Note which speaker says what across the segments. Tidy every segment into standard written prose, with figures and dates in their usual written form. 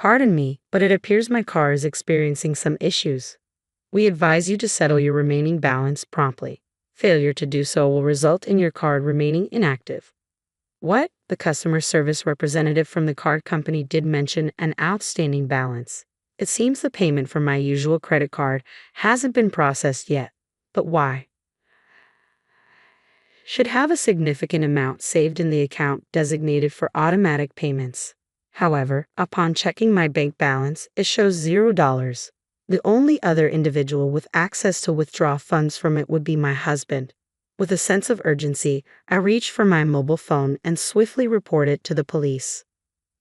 Speaker 1: Pardon me, but it appears my car is experiencing some issues. We advise you to settle your remaining balance promptly. Failure to do so will result in your card remaining inactive. What? The customer service representative from the card company did mention an outstanding balance. It seems the payment from my usual credit card hasn't been processed yet. But why? Should have a significant amount saved in the account designated for automatic payments. However, upon checking my bank balance, it shows $0. The only other individual with access to withdraw funds from it would be my husband. With a sense of urgency, I reached for my mobile phone and swiftly reported to the police.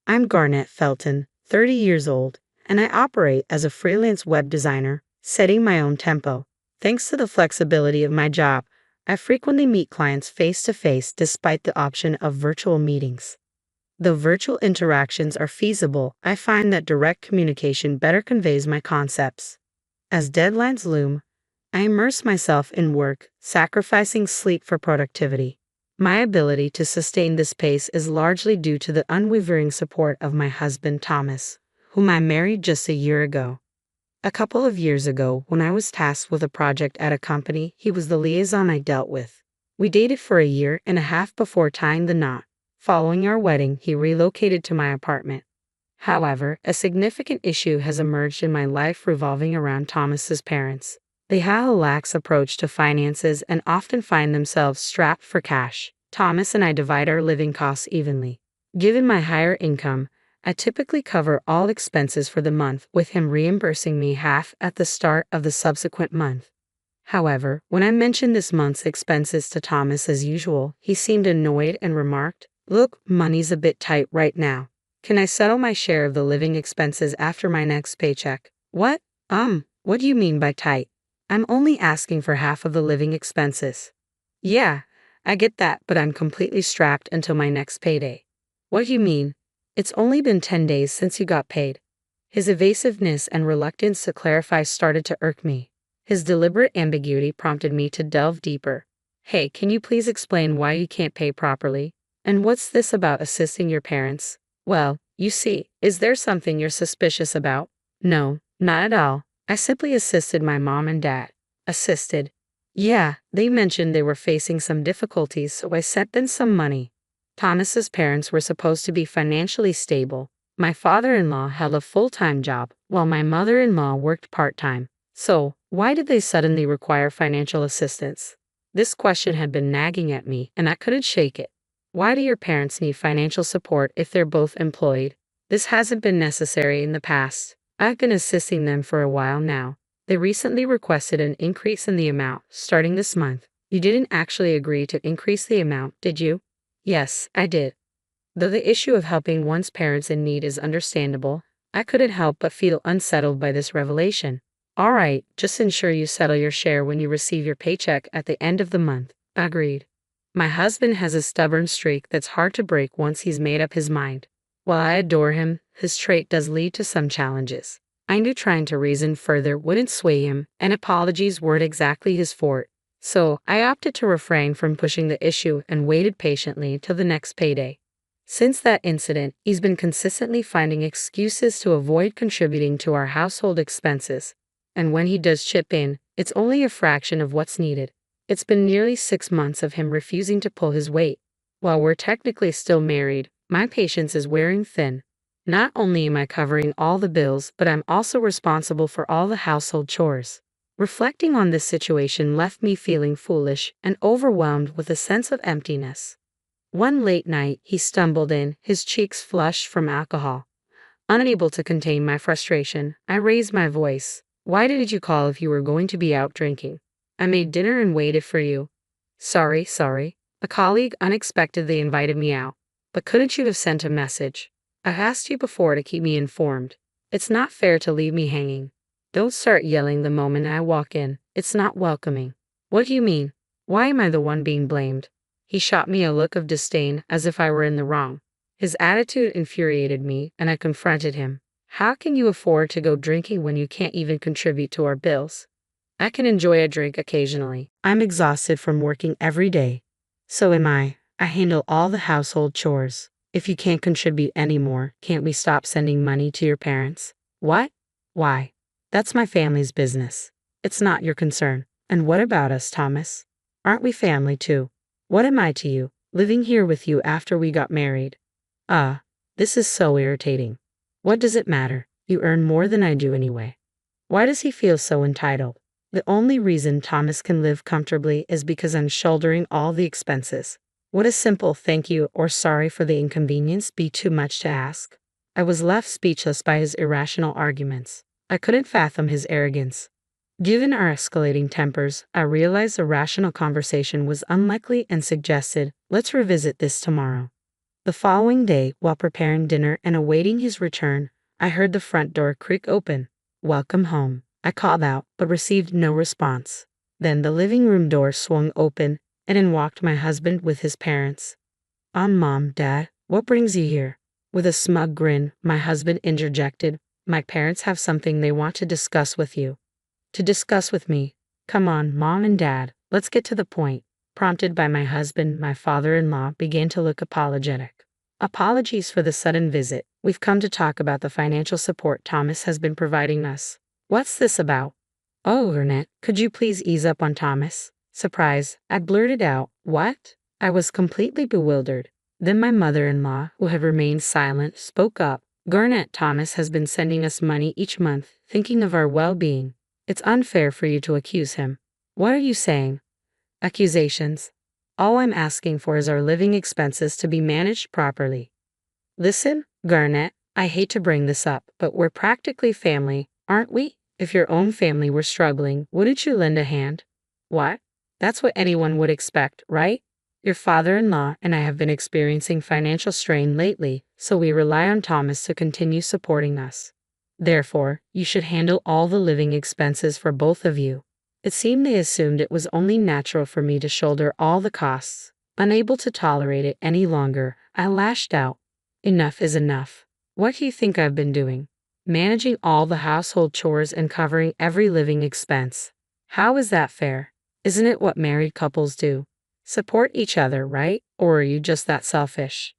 Speaker 1: I'm Garnett Felton, 30 years old, and I operate as a freelance web designer, setting my own tempo. Thanks to the flexibility of my job, I frequently meet clients face-to-face despite the option of virtual meetings. Though virtual interactions are feasible, I find that direct communication better conveys my concepts. As deadlines loom, I immerse myself in work, sacrificing sleep for productivity. My ability to sustain this pace is largely due to the unwavering support of my husband Thomas, whom I married just a year ago. A couple of years ago, when I was tasked with a project at a company, he was the liaison I dealt with. We dated for a year and a half before tying the knot. Following our wedding, he relocated to my apartment. However, a significant issue has emerged in my life revolving around Thomas's parents. They have a lax approach to finances and often find themselves strapped for cash. Thomas and I divide our living costs evenly. Given my higher income, I typically cover all expenses for the month, with him reimbursing me half at the start of the subsequent month. However, when I mentioned this month's expenses to Thomas as usual, he seemed annoyed and remarked, "Look, money's a bit tight right now. Can I settle my share of the living expenses after my next paycheck?" What do you mean by tight? I'm only asking for half of the living expenses. Yeah, I get that, but I'm completely strapped until my next payday. What do you mean? It's only been 10 days since you got paid. His evasiveness and reluctance to clarify started to irk me. His deliberate ambiguity prompted me to delve deeper. Hey, can you please explain why you can't pay properly? And what's this about assisting your parents? Well, you see, is there something you're suspicious about? No, not at all. I simply assisted my mom and dad. Assisted? Yeah, they mentioned they were facing some difficulties, so I sent them some money. Thomas's parents were supposed to be financially stable. My father-in-law held a full-time job, while my mother-in-law worked part-time. So, why did they suddenly require financial assistance? This question had been nagging at me, and I couldn't shake it. Why do your parents need financial support if they're both employed? This hasn't been necessary in the past. I've been assisting them for a while now. They recently requested an increase in the amount, starting this month. You didn't actually agree to increase the amount, did you? Yes, I did. Though the issue of helping one's parents in need is understandable, I couldn't help but feel unsettled by this revelation. All right, just ensure you settle your share when you receive your paycheck at the end of the month. Agreed. My husband has a stubborn streak that's hard to break once he's made up his mind. While I adore him, his trait does lead to some challenges. I knew trying to reason further wouldn't sway him, and apologies weren't exactly his forte. So, I opted to refrain from pushing the issue and waited patiently till the next payday. Since that incident, he's been consistently finding excuses to avoid contributing to our household expenses. And when he does chip in, it's only a fraction of what's needed. It's been nearly 6 months of him refusing to pull his weight. While we're technically still married, my patience is wearing thin. Not only am I covering all the bills, but I'm also responsible for all the household chores. Reflecting on this situation left me feeling foolish and overwhelmed with a sense of emptiness. One late night, he stumbled in, his cheeks flushed from alcohol. Unable to contain my frustration, I raised my voice. Why didn't you call if you were going to be out drinking? I made dinner and waited for you. Sorry. A colleague unexpectedly invited me out. But couldn't you have sent a message? I asked you before to keep me informed. It's not fair to leave me hanging. Don't start yelling the moment I walk in. It's not welcoming. What do you mean? Why am I the one being blamed? He shot me a look of disdain as if I were in the wrong. His attitude infuriated me, and I confronted him. How can you afford to go drinking when you can't even contribute to our bills? I can enjoy a drink occasionally. I'm exhausted from working every day. So am I. I handle all the household chores. If you can't contribute anymore, can't we stop sending money to your parents? What? Why? That's my family's business. It's not your concern. And what about us, Thomas? Aren't we family too? What am I to you, living here with you after we got married? This is so irritating. What does it matter? You earn more than I do anyway. Why does he feel so entitled? The only reason Thomas can live comfortably is because I'm shouldering all the expenses. Would a simple thank you or sorry for the inconvenience be too much to ask? I was left speechless by his irrational arguments. I couldn't fathom his arrogance. Given our escalating tempers, I realized a rational conversation was unlikely and suggested, let's revisit this tomorrow. The following day, while preparing dinner and awaiting his return, I heard the front door creak open. Welcome home, I called out, but received no response. Then the living room door swung open, and in walked my husband with his parents. Mom, Dad, what brings you here? With a smug grin, my husband interjected, my parents have something they want to discuss with you. To discuss with me? Come on, Mom and Dad, let's get to the point. Prompted by my husband, my father-in-law began to look apologetic. Apologies for the sudden visit. We've come to talk about the financial support Thomas has been providing us. What's this about? Oh, Ernest, could you please ease up on Thomas? Surprised, I blurted out, what? I was completely bewildered. Then my mother-in-law, who had remained silent, spoke up. Garnett, Thomas has been sending us money each month, thinking of our well-being. It's unfair for you to accuse him. What are you saying? Accusations. All I'm asking for is our living expenses to be managed properly. Listen, Garnett, I hate to bring this up, but we're practically family, aren't we? If your own family were struggling, wouldn't you lend a hand? What? That's what anyone would expect, right? Your father-in-law and I have been experiencing financial strain lately, so we rely on Thomas to continue supporting us. Therefore, you should handle all the living expenses for both of you. It seemed they assumed it was only natural for me to shoulder all the costs. Unable to tolerate it any longer, I lashed out. Enough is enough. What do you think I've been doing? Managing all the household chores and covering every living expense. How is that fair? Isn't it what married couples do? Support each other, right? Or are you just that selfish?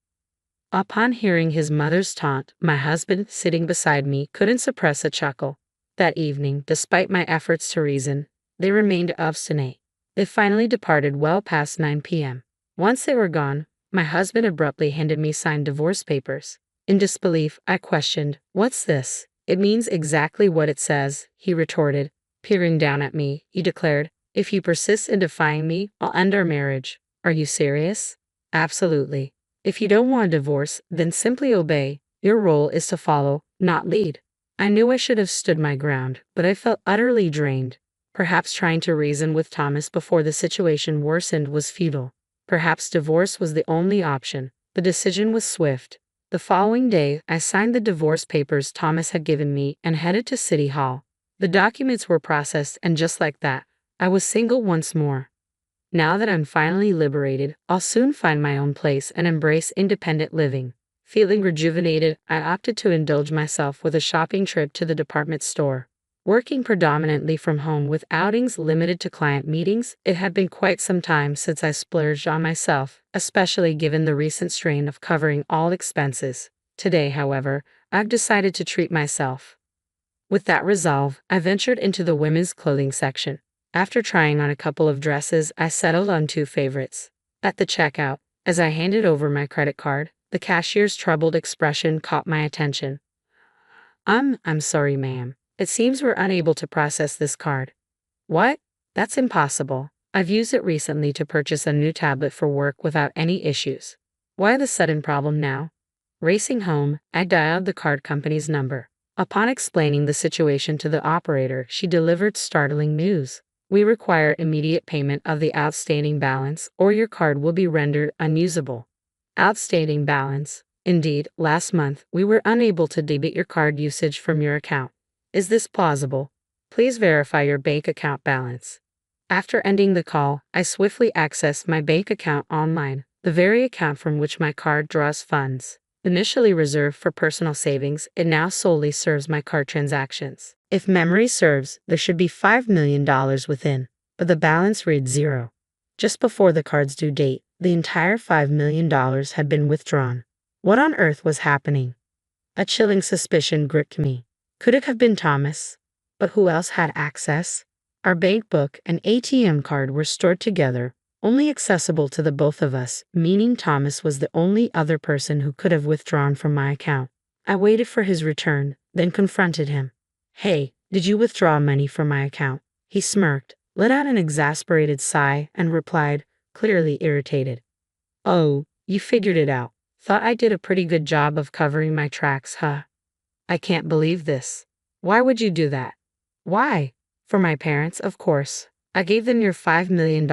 Speaker 1: Upon hearing his mother's taunt, my husband, sitting beside me, couldn't suppress a chuckle. That evening, despite my efforts to reason, they remained obstinate. They finally departed well past 9 p.m. Once they were gone, my husband abruptly handed me signed divorce papers. In disbelief, I questioned, what's this? It means exactly what it says, he retorted. Peering down at me, he declared, if you persist in defying me, I'll end our marriage. Are you serious? Absolutely. If you don't want a divorce, then simply obey. Your role is to follow, not lead. I knew I should have stood my ground, but I felt utterly drained. Perhaps trying to reason with Thomas before the situation worsened was futile. Perhaps divorce was the only option. The decision was swift. The following day, I signed the divorce papers Thomas had given me and headed to City Hall. The documents were processed, and just like that, I was single once more. Now that I'm finally liberated, I'll soon find my own place and embrace independent living. Feeling rejuvenated, I opted to indulge myself with a shopping trip to the department store. Working predominantly from home with outings limited to client meetings, it had been quite some time since I splurged on myself, especially given the recent strain of covering all expenses. Today, however, I've decided to treat myself. With that resolve, I ventured into the women's clothing section. After trying on a couple of dresses, I settled on 2 favorites. At the checkout, as I handed over my credit card, the cashier's troubled expression caught my attention. I'm sorry, ma'am. It seems we're unable to process this card. What? That's impossible. I've used it recently to purchase a new tablet for work without any issues. Why the sudden problem now? Racing home, I dialed the card company's number. Upon explaining the situation to the operator, she delivered startling news. We require immediate payment of the outstanding balance, or your card will be rendered unusable. Outstanding balance. Indeed, last month, we were unable to debit your card usage from your account. Is this plausible? Please verify your bank account balance. After ending the call, I swiftly accessed my bank account online, the very account from which my card draws funds. Initially reserved for personal savings, it now solely serves my card transactions. If memory serves, there should be $5 million within, but the balance reads 0. Just before the card's due date, the entire $5 million had been withdrawn. What on earth was happening? A chilling suspicion gripped me. Could it have been Thomas? But who else had access? Our bank book and ATM card were stored together, only accessible to the both of us, meaning Thomas was the only other person who could have withdrawn from my account. I waited for his return, then confronted him. Hey, did you withdraw money from my account? He smirked, let out an exasperated sigh, and replied, clearly irritated. Oh, you figured it out. Thought I did a pretty good job of covering my tracks, huh? I can't believe this. Why would you do that? Why? For my parents, of course. I gave them your $5 million.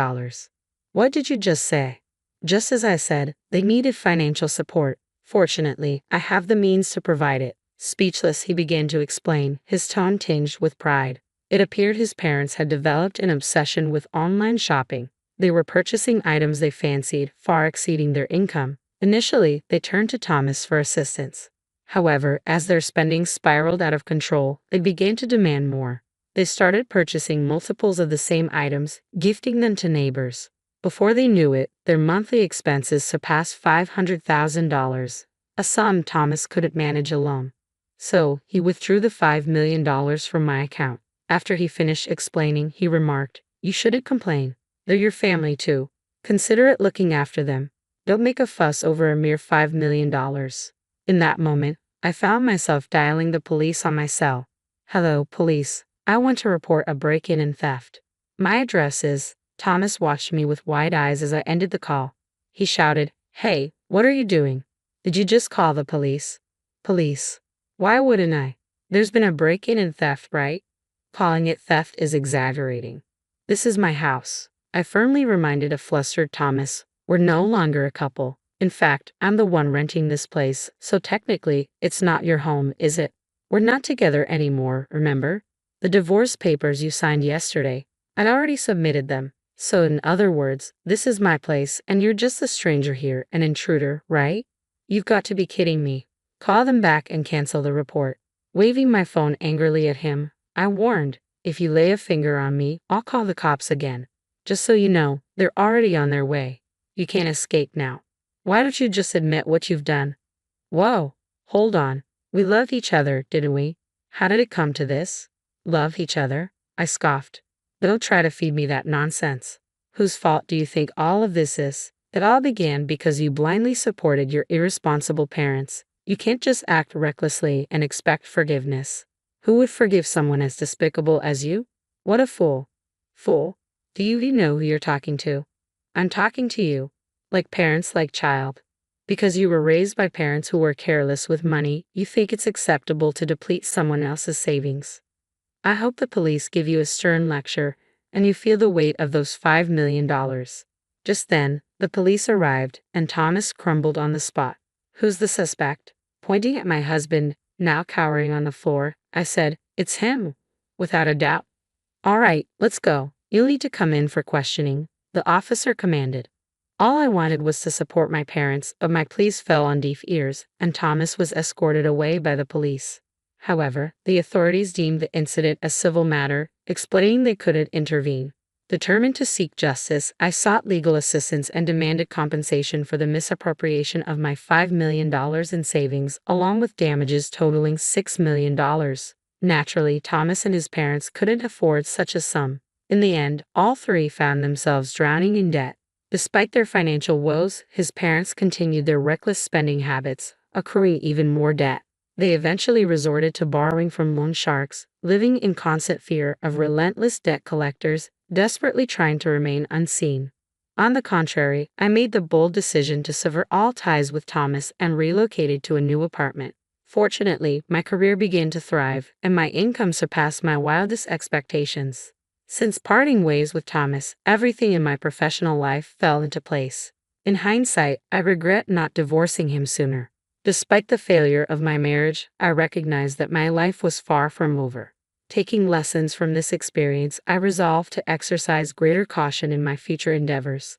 Speaker 1: What did you just say? Just as I said, they needed financial support. Fortunately, I have the means to provide it. Speechless, he began to explain, his tone tinged with pride. It appeared his parents had developed an obsession with online shopping. They were purchasing items they fancied, far exceeding their income. Initially, they turned to Thomas for assistance. However, as their spending spiraled out of control, they began to demand more. They started purchasing multiples of the same items, gifting them to neighbors. Before they knew it, their monthly expenses surpassed $500,000, a sum Thomas couldn't manage alone. So, he withdrew the $5 million from my account. After he finished explaining, he remarked, "You shouldn't complain. They're your family too. Consider it looking after them. Don't make a fuss over a mere $5 million. In that moment, I found myself dialing the police on my cell. Hello, police. I want to report a break-in and theft. My address is... Thomas watched me with wide eyes as I ended the call. He shouted, "Hey, what are you doing? Did you just call the police?" Police. Why wouldn't I? There's been a break-in and theft, right? Calling it theft is exaggerating. This is my house. I firmly reminded a flustered Thomas. We're no longer a couple. In fact, I'm the one renting this place, so technically, it's not your home, is it? We're not together anymore, remember? The divorce papers you signed yesterday, I'd already submitted them. So in other words, this is my place and you're just a stranger here, an intruder, right? You've got to be kidding me. Call them back and cancel the report. Waving my phone angrily at him, I warned, if you lay a finger on me, I'll call the cops again. Just so you know, they're already on their way. You can't escape now. Why don't you just admit what you've done? Whoa, hold on. We loved each other, didn't we? How did it come to this? Love each other? I scoffed. Don't try to feed me that nonsense. Whose fault do you think all of this is? It all began because you blindly supported your irresponsible parents. You can't just act recklessly and expect forgiveness. Who would forgive someone as despicable as you? What a fool. Fool? Do you even know who you're talking to? I'm talking to you. Like parents, like child. Because you were raised by parents who were careless with money, you think it's acceptable to deplete someone else's savings. I hope the police give you a stern lecture and you feel the weight of those $5 million. Just then, the police arrived and Thomas crumbled on the spot. Who's the suspect? Pointing at my husband, now cowering on the floor, I said, "It's him." Without a doubt. "All right, let's go. You'll need to come in for questioning," the officer commanded. All I wanted was to support my parents, but my pleas fell on deaf ears, and Thomas was escorted away by the police. However, the authorities deemed the incident a civil matter, explaining they couldn't intervene. Determined to seek justice, I sought legal assistance and demanded compensation for the misappropriation of my $5 million in savings, along with damages totaling $6 million. Naturally, Thomas and his parents couldn't afford such a sum. In the end, all three found themselves drowning in debt. Despite their financial woes, his parents continued their reckless spending habits, accruing even more debt. They eventually resorted to borrowing from loan sharks, living in constant fear of relentless debt collectors, desperately trying to remain unseen. On the contrary, I made the bold decision to sever all ties with Thomas and relocated to a new apartment. Fortunately, my career began to thrive, and my income surpassed my wildest expectations. Since parting ways with Thomas, everything in my professional life fell into place. In hindsight, I regret not divorcing him sooner. Despite the failure of my marriage, I recognized that my life was far from over. Taking lessons from this experience, I resolved to exercise greater caution in my future endeavors.